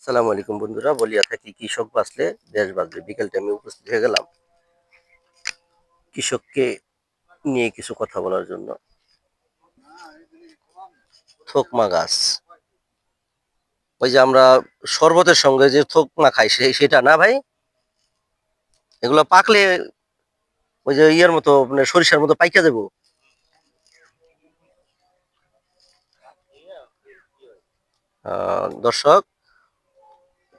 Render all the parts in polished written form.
সালামু আলাইকুম বন্ধুরা, বলিয়া থাকি কৃষক বাঁচলে দেশ বাঁচবে। বিকেল টাইমে উপস্থিত হয়ে গেলাম কৃষককে নিয়ে কিছু কথা বলার জন্য। থোকমা গাছ, ওই যে আমরা শরবতের সঙ্গে যে থোকমা খাই সেটা না ভাই? এগুলো পাকলে ওই যে ইয়ের মতো, মানে সরিষার মতো পাইকা দেবো। দর্শক,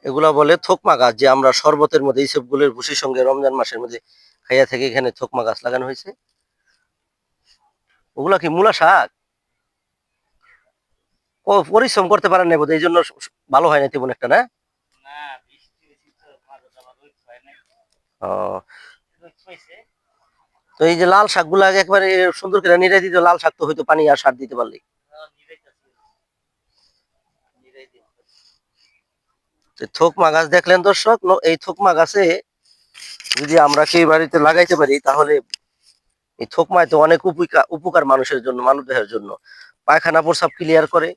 এগুলা বলে থোকমা গাছ, যে আমরা শরবতের মধ্যে ইসবগুলের ভুসির সঙ্গে রমজান মাসের মধ্যে খাইয়া থেকে এখানে থোকমা গাছ লাগানো হয়েছে। ওগুলা কি মূলা শাক? ও, পরিশ্রম করতে পারেন না বোধহয়, এই জন্য ভালো হয় না তেমন একটা, না? ও, তো এই যে লাল শাক গুলা একবারে সুন্দর করে নিড়াই দিতে, লাল শাক তো হয়তো পানি আর সার দিতে পারলে। থোকমা গাছ দেখলেন দর্শক, এই থোকমা গাছে যদি আমরা কেউ বাড়িতে লাগাইতে পারি, তাহলে এই থোকমায় তো অনেক উপকার মানুষের জন্য, মানব দেহের জন্য। পায়খানা প্রস্রাব ক্লিয়ার করে,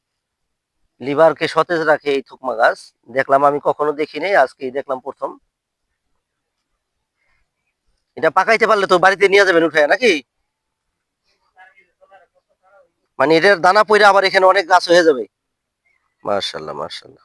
লিভারকে সতেজ রাখে এই থোকমা গাছ। দেখলাম, আমি কখনো দেখি নাই, আজকেই দেখলাম প্রথম। এটা পাকাইতে পারলে তো বাড়িতে নিয়ে যাবেন উঠে, নাকি? মানে এটার দানা পইরা আবার এখানে অনেক গাছ হয়ে যাবে। মার্শাল্লাহ, মার্শাল্লাহ।